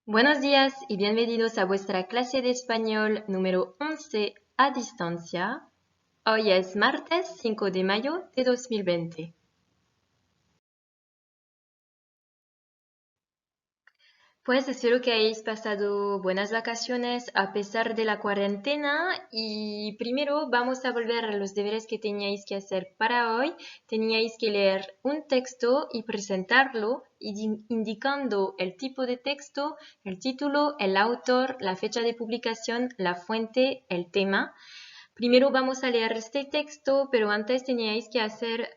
Buenos días y bienvenidos a vuestra clase de español número 11 a distancia. Hoy es martes 5 de mayo de 2020. Pues espero que hayáis pasado buenas vacaciones a pesar de la cuarentena y primero vamos a volver a los deberes que teníais que hacer para hoy. Teníais que leer un texto y presentarlo indicando el tipo de texto, el título, el autor, la fecha de publicación, la fuente, el tema. Primero vamos a leer este texto, pero antes teníais que hacer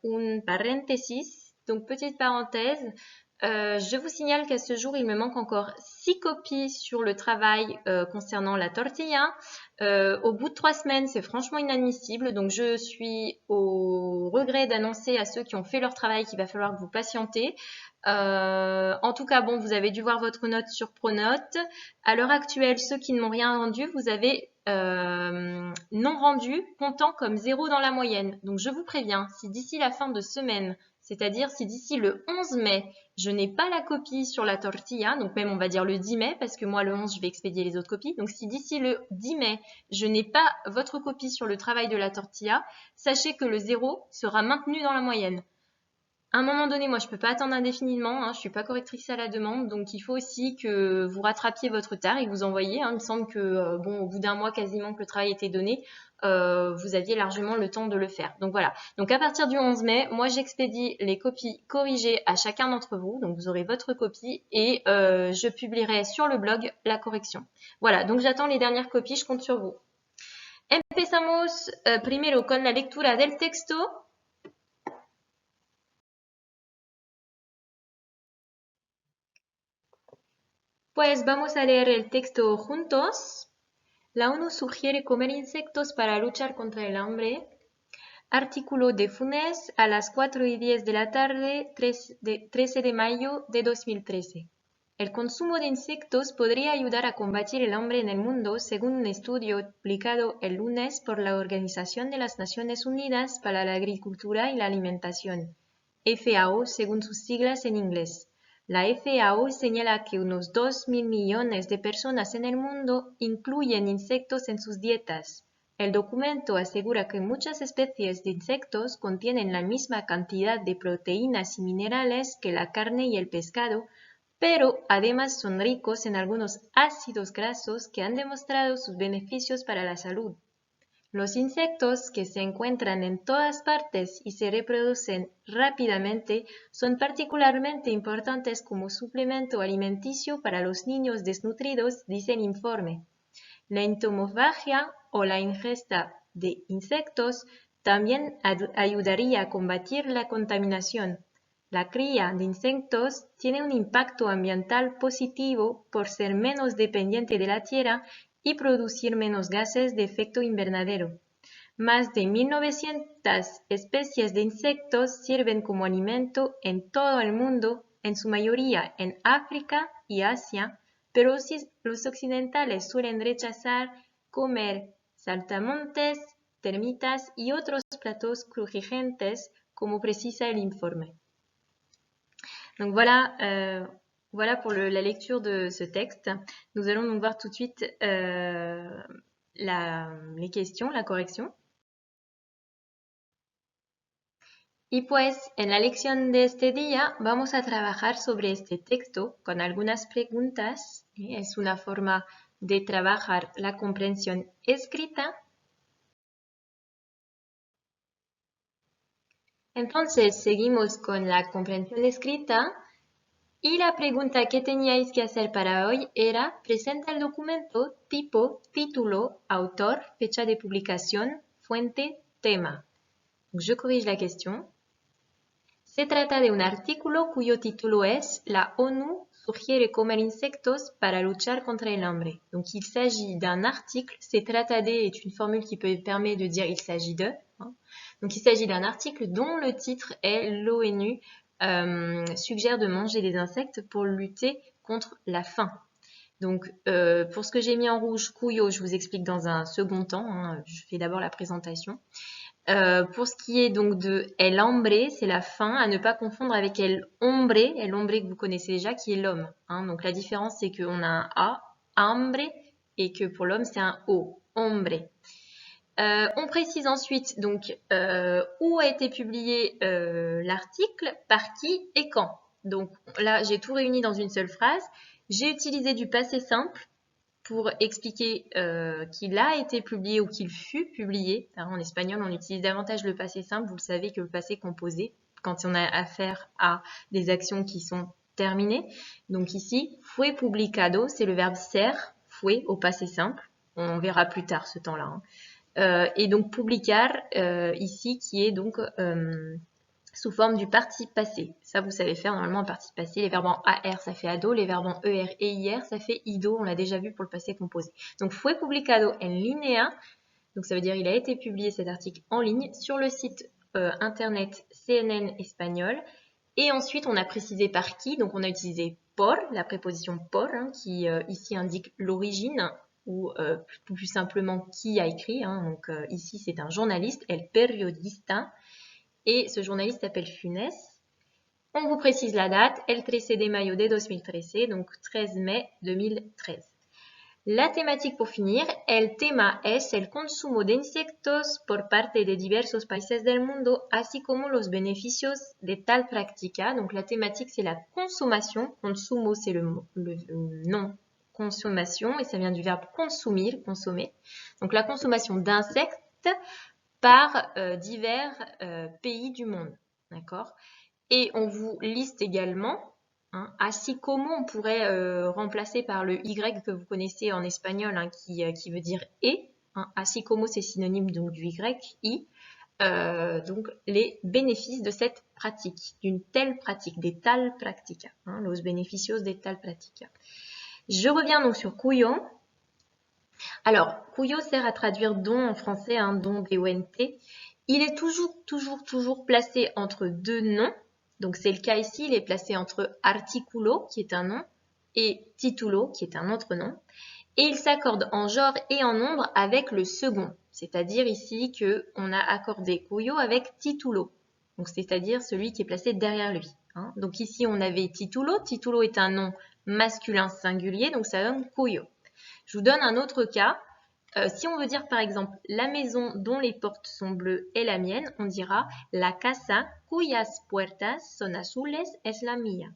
un paréntesis, donc petite parenthèse. Je vous signale qu'à ce jour, il me manque encore 6 copies sur le travail concernant la tortilla. Au bout de 3 semaines, c'est franchement inadmissible. Donc, je suis au regret d'annoncer à ceux qui ont fait leur travail qu'il va falloir que vous patientez. En tout cas, bon, vous avez dû voir votre note sur Pronote. À l'heure actuelle, ceux qui ne m'ont rien rendu, vous avez non rendu comptant comme 0 dans la moyenne. Donc, je vous préviens, si d'ici la fin de semaine, c'est-à-dire si d'ici le 11 mai, je n'ai pas la copie sur la tortilla, donc même on va dire le 10 mai, parce que moi le 11, je vais expédier les autres copies. Donc si d'ici le 10 mai, je n'ai pas votre copie sur le travail de la tortilla, sachez que le 0 sera maintenu dans la moyenne. À un moment donné, moi, je peux pas attendre indéfiniment, je suis pas correctrice à la demande, donc il faut aussi que vous rattrapiez votre retard et que vous envoyiez. Il me semble que, bon, au bout d'un mois quasiment que le travail était donné, vous aviez largement le temps de le faire. Donc voilà. Donc à partir du 11 mai, moi, j'expédie les copies corrigées à chacun d'entre vous. Donc vous aurez votre copie et je publierai sur le blog la correction. Voilà. Donc j'attends les dernières copies. Je compte sur vous. Empezamos primero con la lectura del texto. Pues vamos a leer el texto juntos. La ONU sugiere comer insectos para luchar contra el hambre. Artículo de Funes a las 4:10 de la tarde, 13 de mayo de 2013. El consumo de insectos podría ayudar a combatir el hambre en el mundo, según un estudio publicado el lunes por la Organización de las Naciones Unidas para la Agricultura y la Alimentación, FAO según sus siglas en inglés. La FAO señala que unos 2.000 millones de personas en el mundo incluyen insectos en sus dietas. El documento asegura que muchas especies de insectos contienen la misma cantidad de proteínas y minerales que la carne y el pescado, pero además son ricos en algunos ácidos grasos que han demostrado sus beneficios para la salud. Los insectos, que se encuentran en todas partes y se reproducen rápidamente, son particularmente importantes como suplemento alimenticio para los niños desnutridos, dice el informe. La entomofagia o la ingesta de insectos también ayudaría a combatir la contaminación. La cría de insectos tiene un impacto ambiental positivo por ser menos dependiente de la tierra y producir menos gases de efecto invernadero. Más de 1.900 especies de insectos sirven como alimento en todo el mundo, en su mayoría en África y Asia, pero los occidentales suelen rechazar comer saltamontes, termitas y otros platos crujientes, como precisa el informe. Donc voilà pour la lecture de ce texte. Nous allons donc voir tout de suite les questions, la correction. Y pues en la lección de este día vamos a trabajar sobre este texto con algunas preguntas. Es una forma de trabajar la comprensión escrita. Entonces seguimos con la comprensión escrita. Y la pregunta que teníais que hacer para hoy era: presenta el documento, tipo, título, autor, fecha de publicación, fuente, tema. Donc, je corrige la question. Se trata de un artículo cuyo título es La ONU sugiere comer insectos para luchar contra el hambre. Donc il s'agit d'un article, se trata de est une formule qui permet de dire il s'agit de. Donc il s'agit d'un article dont le titre est l'ONU suggère de manger des insectes pour lutter contre la faim. Donc, pour ce que j'ai mis en rouge, cuyo, je vous explique dans un second temps. Je fais d'abord la présentation. Pour ce qui est donc de el hombre, c'est la fin, à ne pas confondre avec el hombre que vous connaissez déjà, qui est l'homme. Hein. Donc la différence, c'est qu'on a un A, hambre, et que pour l'homme, c'est un O, hombre. On précise ensuite donc où a été publié l'article, par qui et quand. Donc là, j'ai tout réuni dans une seule phrase. J'ai utilisé du passé simple pour expliquer qu'il a été publié ou qu'il fut publié. En espagnol, on utilise davantage le passé simple, vous le savez, que le passé composé, quand on a affaire à des actions qui sont terminées. Donc ici, fue publicado, c'est le verbe ser, fue au passé simple. On verra plus tard ce temps-là. Hein. Et donc publicar, ici, qui est donc sous forme du participe passé. Ça, vous savez faire normalement en participe passé. Les verbes en AR, ça fait ado. Les verbes en ER et IR, ça fait ido. On l'a déjà vu pour le passé composé. Donc, fue publicado en línea. Donc, ça veut dire il a été publié cet article en ligne sur le site internet CNN espagnol. Et ensuite, on a précisé par qui. Donc, on a utilisé por, la préposition por, hein, qui ici indique l'origine ou plus simplement qui a écrit. Hein. Donc, ici, c'est un journaliste, el periodista. Et ce journaliste s'appelle Funes. On vous précise la date, el 13 de mayo de 2013, donc 13 mai 2013. La thématique pour finir, el tema es el consumo de insectos por parte de diversos países del mundo, así como los beneficios de tal práctica. Donc la thématique, c'est la consommation. Consumo, c'est le nom consommation, et ça vient du verbe consumir, consommer. Donc la consommation d'insectes par divers pays du monde. D'accord? Et on vous liste également, hein, así como on pourrait remplacer par le Y que vous connaissez en espagnol, hein, qui veut dire et. Hein, así como, c'est synonyme donc du Y, i. Donc les bénéfices de cette pratique, d'une telle pratique, des tal practica. Hein, los beneficios de tal practica. Je reviens donc sur cuyo. Alors, cuyo sert à traduire don en français, hein, don D-O-N-T. Il est toujours placé entre deux noms. Donc, c'est le cas ici, il est placé entre articulo, qui est un nom, et titulo, qui est un autre nom. Et il s'accorde en genre et en nombre avec le second. C'est-à-dire ici qu'on a accordé cuyo avec titulo. Donc, c'est-à-dire celui qui est placé derrière lui. Hein. Donc, ici, on avait titulo. Titulo est un nom masculin singulier, donc ça donne cuyo. Je vous donne un autre cas. Si on veut dire par exemple la maison dont les portes sont bleues est la mienne, on dira la casa cuyas puertas son azules es la mía.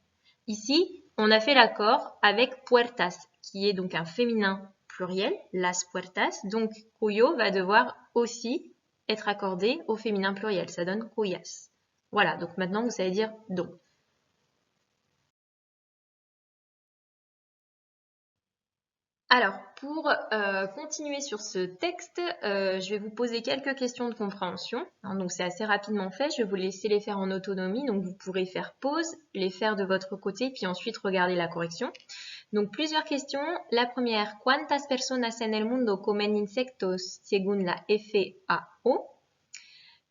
Ici, on a fait l'accord avec puertas, qui est donc un féminin pluriel, las puertas. Donc cuyo va devoir aussi être accordé au féminin pluriel. Ça donne cuyas. Voilà, donc maintenant vous savez dire donc. Alors, pour continuer sur ce texte, je vais vous poser quelques questions de compréhension. Hein, donc, c'est assez rapidement fait. Je vais vous laisser les faire en autonomie. Donc, vous pourrez faire pause, les faire de votre côté, puis ensuite regarder la correction. Donc, plusieurs questions. La première, ¿Cuántas personas en el mundo comen insectos según la FAO?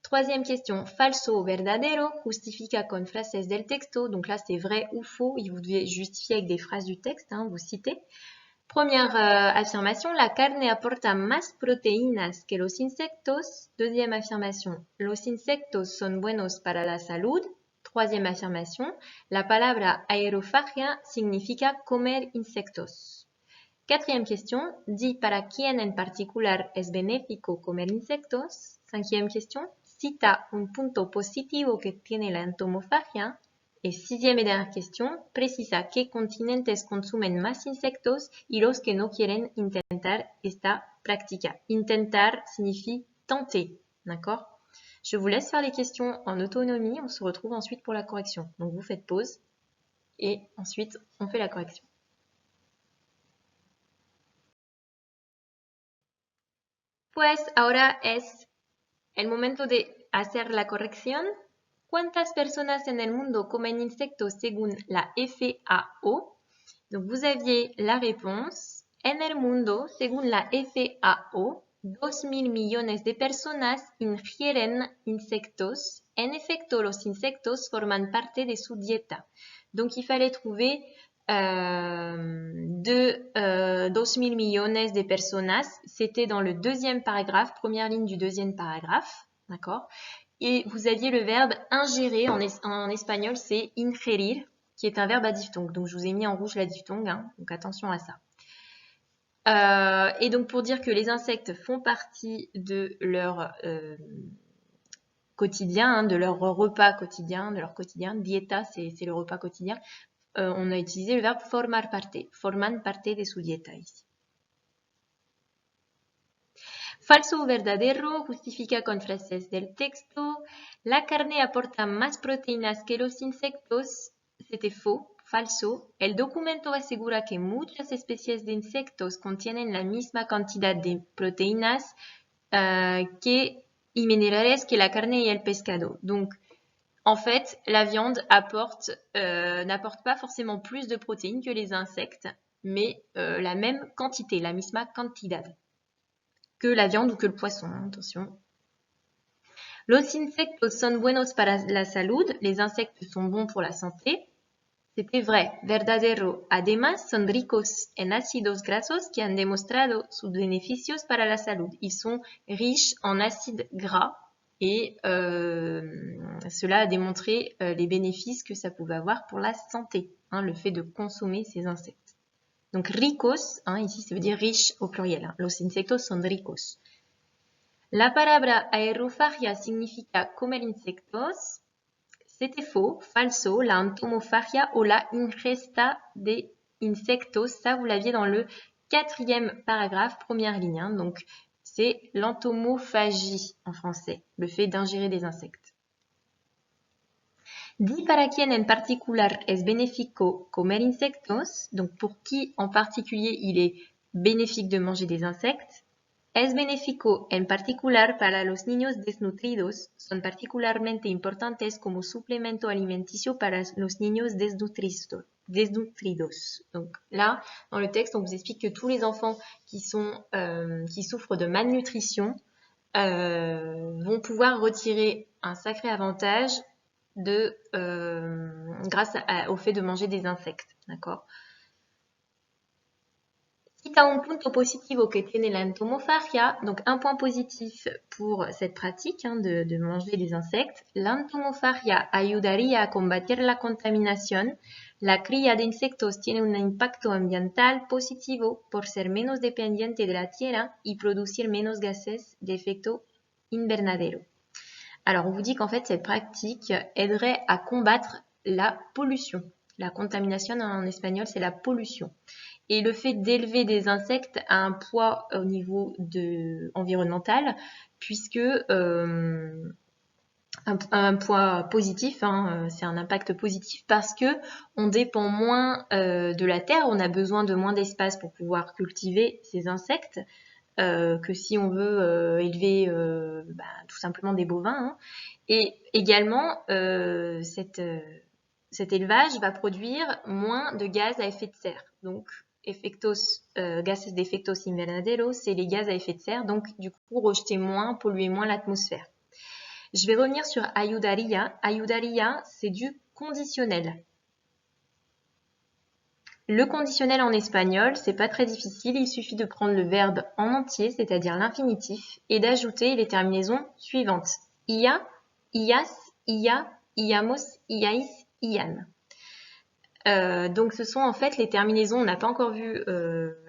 Troisième question, falso o verdadero, justifica con frases del texto. Donc là, c'est vrai ou faux. Vous devez justifier avec des phrases du texte, hein, vous citez. Première affirmation, la carne aporta más proteínas que los insectos. Deuxième affirmation, los insectos son buenos para la salud. Troisième affirmation, la palabra aerofagia significa comer insectos. Quatrième question, di para quién en particular es benéfico comer insectos. Cinquième question, cita un punto positivo que tiene la entomofagia. Et sixième et dernière question, precisa qué continentes consumen más insectos y los que no quieren intentar esta práctica. Intentar signifie tenter, d'accord? Je vous laisse faire les questions en autonomie, on se retrouve ensuite pour la correction. Donc vous faites pause et ensuite on fait la correction. Pues ahora es el momento de hacer la corrección. ¿Cuántas personas en el mundo comen insectos según la FAO? Donc, vous aviez la réponse. En el mundo, según la FAO, 2.000 millones de personas ingieren insectos. En efecto, los insectos forman parte de su dieta. Donc, il fallait trouver 2.000 millones de personas. C'était dans le deuxième paragraphe, première ligne du deuxième paragraphe. d'accord? Et vous aviez le verbe ingérer, en espagnol, c'est ingerir, qui est un verbe à diphtongue. Donc, je vous ai mis en rouge la diphtongue, hein, donc attention à ça. Et donc, pour dire que les insectes font partie de leur quotidien, hein, de leur repas quotidien, de leur quotidien. Dieta, c'est le repas quotidien. On a utilisé le verbe formar parte. Forman parte de su dieta ici. Falso o verdadero justifica con frases del texto. La carne aporta más proteínas que los insectos. C'était faux. Falso. El documento asegura que muchas especies de insectos contienen la misma cantidad de proteínas y minerales que la carne y el pescado. Donc, en fait, la viande n'apporte pas forcément plus de protéines que les insectes, mais la même quantité, la misma cantidad, que la viande ou que le poisson, hein, attention. Los insectos son buenos para la salud, les insectes sont bons pour la santé. C'était vrai, verdadero. Además, son ricos en ácidos grasos que han demostrado sus beneficios para la salud. Ils sont riches en acides gras et cela a démontré les bénéfices que ça pouvait avoir pour la santé, hein, le fait de consommer ces insectes. Donc ricos, hein, ici ça veut dire riche au pluriel. Hein. Los insectos son ricos. La palabra aerofagia significa comer insectos. C'était faux, falso, la entomofagia o la ingesta de insectos. Ça, vous l'aviez dans le 4e paragraphe, première ligne. Hein, donc, c'est l'entomophagie en français, le fait d'ingérer des insectes. Di para quien en particular es benéfico comer insectos. Donc, pour qui en particulier il est bénéfique de manger des insectes. Es benéfico en particular para los niños desnutridos, son particularmente importantes como suplemento alimenticio para los niños desnutridos. Donc là, dans le texte, on vous explique que tous les enfants qui souffrent de malnutrition vont pouvoir retirer un sacré avantage grâce au fait de manger des insectes, d'accord? Cita un punto positivo que tiene la entomofagia, donc un point positif pour cette pratique hein, de manger des insectes. La entomofagia ayudaría a combatir la contaminación. La cría de insectos tiene un impacto ambiental positivo por ser menos dependiente de la tierra y producir menos gases de efecto invernadero. Alors, on vous dit qu'en fait, cette pratique aiderait à combattre la pollution. La contamination en espagnol, c'est la pollution. Et le fait d'élever des insectes a un poids au niveau environnemental, puisque un poids positif, hein, c'est un impact positif parce que on dépend moins de la terre, on a besoin de moins d'espace pour pouvoir cultiver ces insectes que si on veut élever tout simplement des bovins. Hein. Et également, cet élevage va produire moins de gaz à effet de serre. Donc, gases de efectos invernaderos, c'est les gaz à effet de serre, donc du coup rejeter moins, polluer moins l'atmosphère. Je vais revenir sur ayudaría. Ayudaría, c'est du conditionnel. Le conditionnel en espagnol, c'est pas très difficile, il suffit de prendre le verbe en entier, c'est-à-dire l'infinitif, et d'ajouter les terminaisons suivantes. Ia, ias, ia, iamos, iais, ian. Donc ce sont en fait les terminaisons, on n'a pas encore vu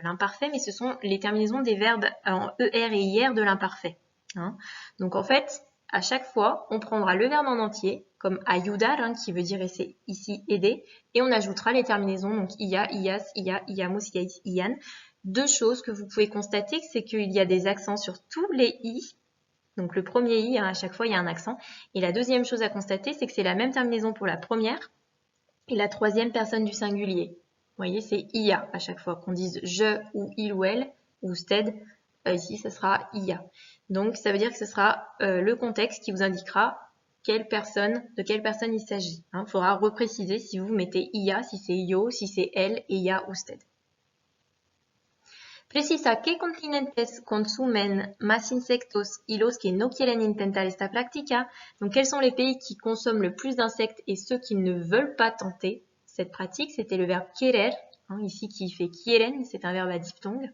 l'imparfait, mais ce sont les terminaisons des verbes en ER et IR de l'imparfait. Hein. Donc en fait, à chaque fois, on prendra le verbe en entier, comme ayudar, hein, qui veut dire ici aider, et on ajoutera les terminaisons, donc ia, ias, ia, iamos, iais, ian. Deux choses que vous pouvez constater, c'est qu'il y a des accents sur tous les i. Donc le premier i, hein, à chaque fois, il y a un accent. Et la deuxième chose à constater, c'est que c'est la même terminaison pour la première et la troisième personne du singulier. Vous voyez, c'est ia à chaque fois, qu'on dise je ou il ou elle, ou sted, ici, ce sera ia. Donc, ça veut dire que ce sera le contexte qui vous indiquera de quelle personne il s'agit. Il faudra repréciser si vous mettez ia, si c'est yo, si c'est elle, ella ou sted. Precisa qué continentes consumen más insectos y los que no quieren intentar esta práctica. Donc, quels sont les pays qui consomment le plus d'insectes et ceux qui ne veulent pas tenter cette pratique? C'était le verbe querer, hein, ici qui fait quieren, c'est un verbe à diphtongue.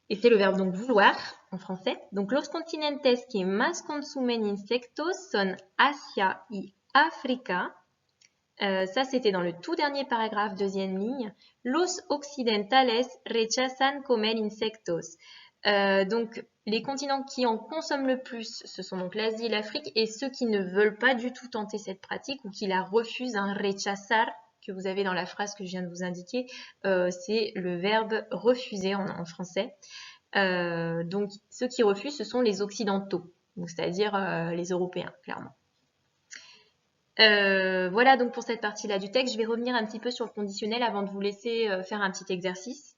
Et c'est le verbe donc vouloir en français. Donc los continentes que más consumen insectos son Asia y África. Ça, c'était dans le tout dernier paragraphe, deuxième ligne. Los occidentales rechazan comer insectos. Donc, les continents qui en consomment le plus, ce sont donc l'Asie et l'Afrique, et ceux qui ne veulent pas du tout tenter cette pratique ou qui la refusent, un rechazar, que vous avez dans la phrase que je viens de vous indiquer, c'est le verbe refuser en français. Donc, ceux qui refusent, ce sont les occidentaux, c'est-à-dire les Européens, clairement. Voilà donc pour cette partie-là du texte. Je vais revenir un petit peu sur le conditionnel avant de vous laisser faire un petit exercice.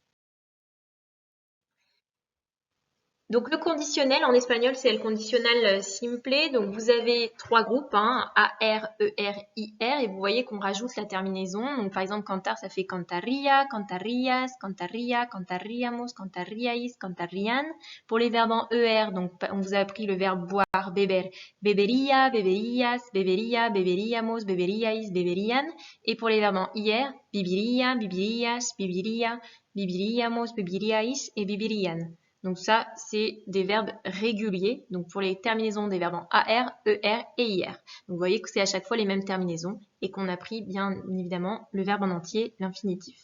Donc le conditionnel en espagnol, c'est le conditionnel simple. Donc vous avez trois groupes, hein, A, R, E, R, I, R, et vous voyez qu'on rajoute la terminaison. Donc par exemple, cantar, ça fait cantaría, cantarías, cantaría, cantaríamos, cantaríais, cantarían. Pour les verbes en ER, donc on vous a appris le verbe boire, beber, bebería, beberías, bebería, beberíamos, beberíais, beberían. Et pour les verbes en IR, viviría, vivirías, viviría, viviríamos, viviríais et vivirían. Donc ça, c'est des verbes réguliers. Donc pour les terminaisons des verbes en AR, ER et IR. Donc vous voyez que c'est à chaque fois les mêmes terminaisons et qu'on a pris bien évidemment le verbe en entier, l'infinitif.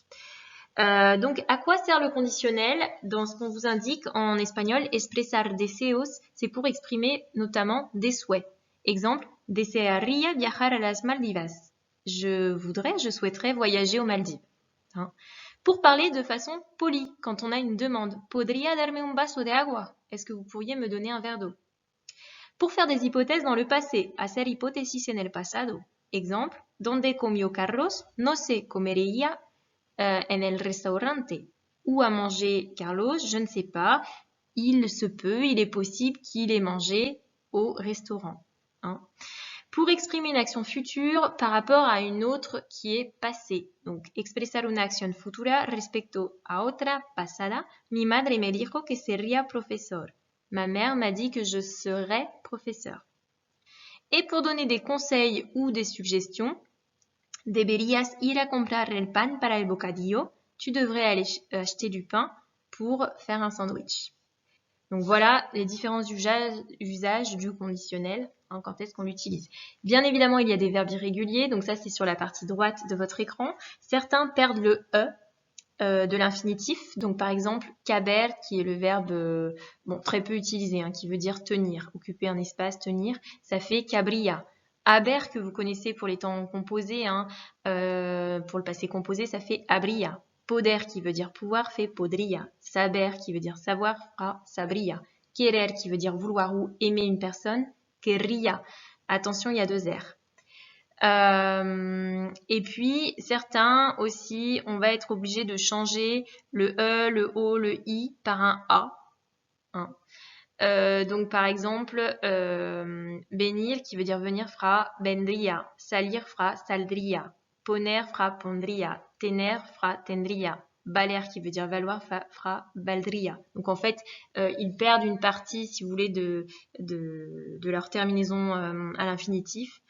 Donc à quoi sert le conditionnel? Dans ce qu'on vous indique en espagnol, expresar deseos, c'est pour exprimer notamment des souhaits. Exemple, desearía viajar a las Maldivas. Je souhaiterais voyager aux Maldives. Hein. Pour parler de façon polie, quand on a une demande, ¿Podría darme un vaso de agua? Est-ce que vous pourriez me donner un verre d'eau? Pour faire des hypothèses dans le passé, hacer hipótesis en el pasado. Exemple, ¿Dónde comió Carlos? No se comería en el restaurante. Où a mangé Carlos? Je ne sais pas. Il se peut, il est possible qu'il ait mangé au restaurant. Hein. Pour exprimer une action future par rapport à une autre qui est passée. Donc, expresar una acción futura respecto a otra pasada. Mi madre me dijo que sería profesor. Ma mère m'a dit que je serais professeur. Et pour donner des conseils ou des suggestions, deberías ir a comprar el pan para el bocadillo. Tu devrais aller acheter du pain pour faire un sandwich. Donc voilà les différents usages du conditionnel, hein, quand est-ce qu'on l'utilise. Bien évidemment, il y a des verbes irréguliers, donc ça c'est sur la partie droite de votre écran. Certains perdent le E de l'infinitif, donc par exemple caber qui est le verbe très peu utilisé, hein, qui veut dire tenir, occuper un espace, tenir, ça fait cabría. Aber que vous connaissez pour les temps composés, hein, pour le passé composé, ça fait abría. Poder qui veut dire pouvoir fait podría. Saber qui veut dire savoir fera sabría. Querer qui veut dire vouloir ou aimer une personne, querría. Attention, il y a deux R. Et puis certains aussi, on va être obligé de changer le E, le O, le I par un A. Hein. Donc par exemple, venir qui veut dire venir fera vendría, salir fera saldría, poner fera pondría, tener fera tendría, valer qui veut dire valoir fera valdría. Donc en fait, ils perdent une partie, si vous voulez, de leur terminaison à l'infinitif.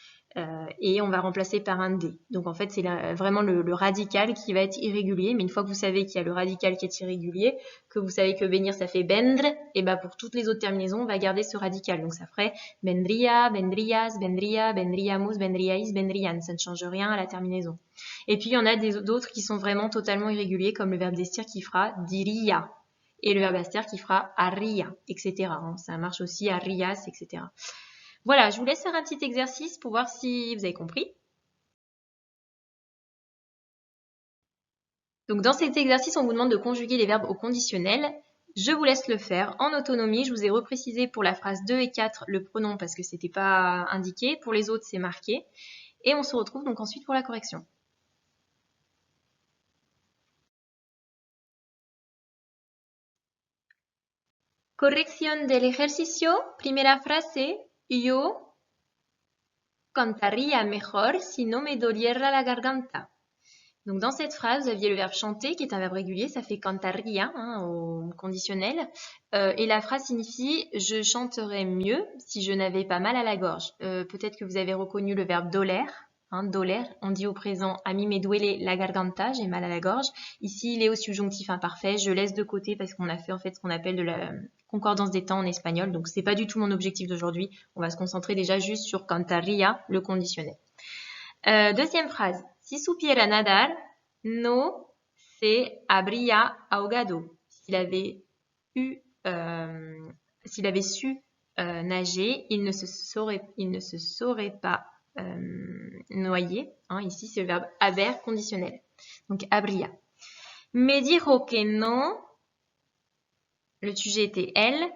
Et on va remplacer par un D. Donc en fait, c'est vraiment le radical qui va être irrégulier. Mais une fois que vous savez qu'il y a le radical qui est irrégulier, que vous savez que venir, ça fait vendre, et ben pour toutes les autres terminaisons, on va garder ce radical. Donc ça ferait vendría, vendrías, vendría, vendríamos, vendríais, vendrían. Ça ne change rien à la terminaison. Et puis il y en a d'autres qui sont vraiment totalement irréguliers, comme le verbe destir qui fera diría. Et le verbe aster qui fera arria, etc. Ça marche aussi arrias, etc. Voilà, je vous laisse faire un petit exercice pour voir si vous avez compris. Donc dans cet exercice, on vous demande de conjuguer les verbes au conditionnel. Je vous laisse le faire en autonomie. Je vous ai reprécisé pour la phrase 2 et 4 le pronom parce que c'était pas indiqué. Pour les autres, c'est marqué. Et on se retrouve donc ensuite pour la correction. Corrección del ejercicio. Primera frase. Yo cantaría mejor si no me doliera la garganta. Donc dans cette phrase, vous aviez le verbe chanter qui est un verbe régulier, ça fait cantaría au conditionnel. Et la phrase signifie « je chanterais mieux si je n'avais pas mal à la gorge ». Peut-être que vous avez reconnu le verbe doler. doler, on dit au présent a mí me duele la garganta, j'ai mal à la gorge. Ici, il est au subjonctif imparfait, je laisse de côté parce qu'on a fait en fait ce qu'on appelle de la concordance des temps en espagnol, donc c'est pas du tout mon objectif d'aujourd'hui. On va se concentrer déjà juste sur cantaría, le conditionnel. Deuxième phrase, si supiera nadar, no se habría ahogado. S'il avait su nager, il ne se saurait pas noyer. Ici, c'est le verbe haber conditionnel. Donc, habría. Me dijo que no, le sujet était elle,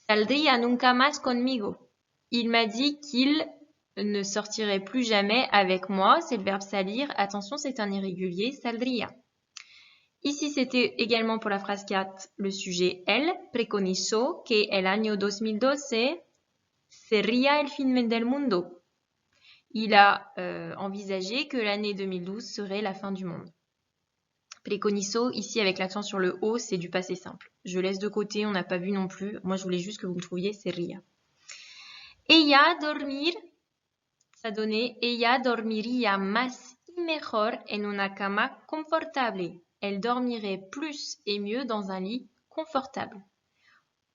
saldría nunca más conmigo. Il m'a dit qu'il ne sortirait plus jamais avec moi. C'est le verbe salir. Attention, c'est un irrégulier, saldría. Ici, c'était également pour la phrase 4 le sujet elle. Preconizó que el año 2012 sería el fin del mundo. Il a envisagé que l'année 2012 serait la fin du monde. Preconizó, ici avec l'accent sur le O, c'est du passé simple. Je laisse de côté, on n'a pas vu non plus. Moi, je voulais juste que vous me trouviez sería. Ella dormir, ça donnait ella dormiría más y mejor en una cama confortable. Elle dormirait plus et mieux dans un lit confortable.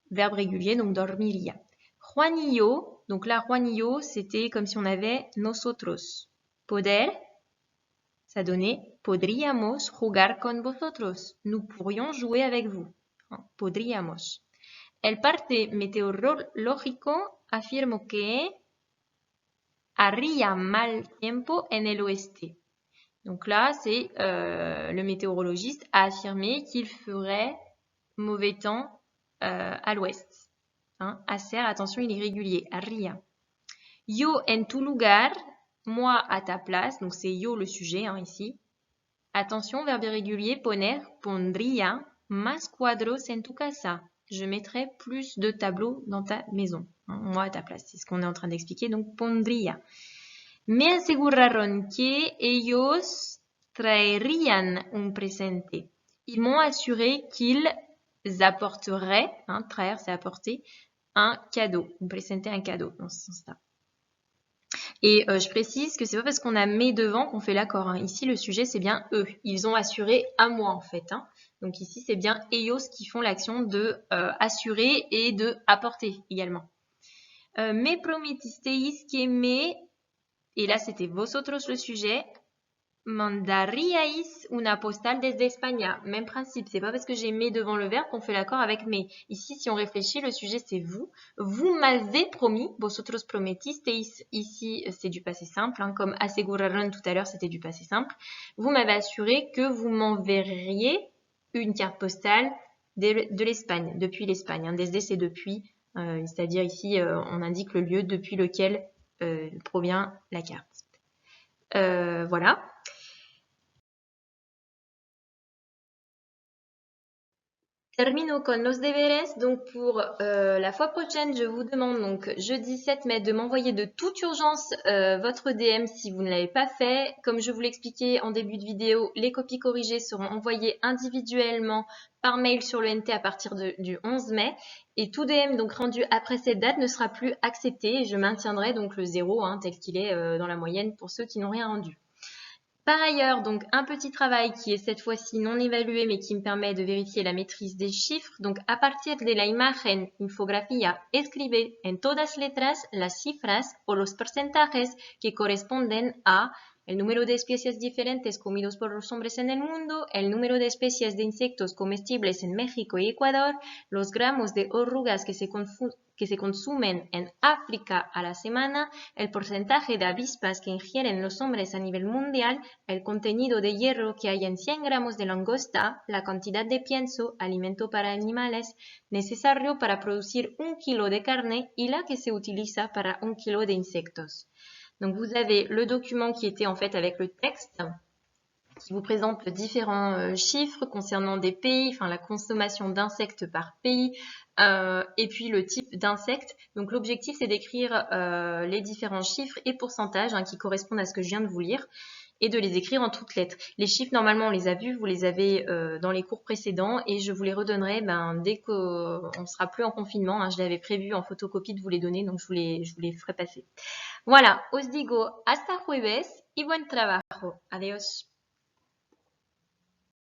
Verbe régulier, donc dormiría. Juanillo, donc là, Juanillo, c'était comme si on avait nosotros. Poder, ça donnait podríamos jugar con vosotros. Nous pourrions jouer avec vous. Podríamos. El parte meteorológico afirmó que haría mal tiempo en el oeste. Donc là, c'est le météorologiste a affirmé qu'il ferait mauvais temps à l'ouest. Hacer, attention, il est régulier. Haría. Yo en tu lugar, moi à ta place. Donc c'est yo le sujet ici. Attention, verbe irrégulier, poner, pondría más cuadros en tu casa. Je mettrai plus de tableaux dans ta maison. Moi à ta place, c'est ce qu'on est en train d'expliquer. Donc pondría. Me aseguraron que ellos traerían un presente. Ils m'ont assuré qu'ils apporteraient, traer c'est apporter, un cadeau. Un presente, un cadeau, dans ce sens-là. Et je précise que c'est pas parce qu'on a mais devant qu'on fait l'accord. Ici, le sujet, c'est bien eux. Ils ont assuré à moi, en fait. Donc ici, c'est bien ellos qui font l'action de assurer et de apporter également. Me prometisteis que me... Et là, c'était vosotros le sujet. Mandaríais una postal desde España. Même principe, c'est pas parce que j'ai mais devant le verbe qu'on fait l'accord avec mais. Ici, si on réfléchit, le sujet c'est vous. Vous m'avez promis, vosotros prometisteis. Ici, c'est du passé simple, comme aseguraron tout à l'heure, c'était du passé simple. Vous m'avez assuré que vous m'enverriez une carte postale de l'Espagne, depuis l'Espagne. Desde, c'est depuis, c'est-à-dire ici, on indique le lieu depuis lequel provient la carte. Voilà. Termino con los deberes. Donc pour la fois prochaine, je vous demande donc jeudi 7 mai de m'envoyer de toute urgence votre DM si vous ne l'avez pas fait. Comme je vous l'expliquais en début de vidéo, les copies corrigées seront envoyées individuellement par mail sur le NT à partir du 11 mai. Et tout DM donc rendu après cette date ne sera plus accepté. Je maintiendrai donc le 0 tel qu'il est dans la moyenne pour ceux qui n'ont rien rendu. Par ailleurs, donc un petit travail qui est cette fois-ci non évalué mais qui me permet de vérifier la maîtrise des chiffres. Donc a partir de la imagen infografía, escribe en todas letras las cifras o los porcentajes que corresponden a el número de especies diferentes comidos por los hombres en el mundo, el número de especies de insectos comestibles en México y Ecuador, los gramos de orugas que se consumen en África a la semana, el porcentaje de avispas que ingieren los hombres a nivel mundial, el contenido de hierro que hay en 100 gramos de langosta, la cantidad de pienso, alimento para animales, necesario para producir 1 kilo de carne y la que se utiliza para 1 kilo de insectos. Donc vous avez le document qui était en fait avec le texte qui vous présente différents chiffres concernant des pays, enfin la consommation d'insectes par pays et puis le type d'insectes. Donc l'objectif c'est d'écrire les différents chiffres et pourcentages qui correspondent à ce que je viens de vous lire et de les écrire en toutes lettres. Les chiffres normalement on les a vus, vous les avez dans les cours précédents et je vous les redonnerai dès qu'on ne sera plus en confinement. Je l'avais prévu en photocopie de vous les donner donc je vous les ferai passer. Voilà, os digo hasta jueves y buen trabajo. Adiós.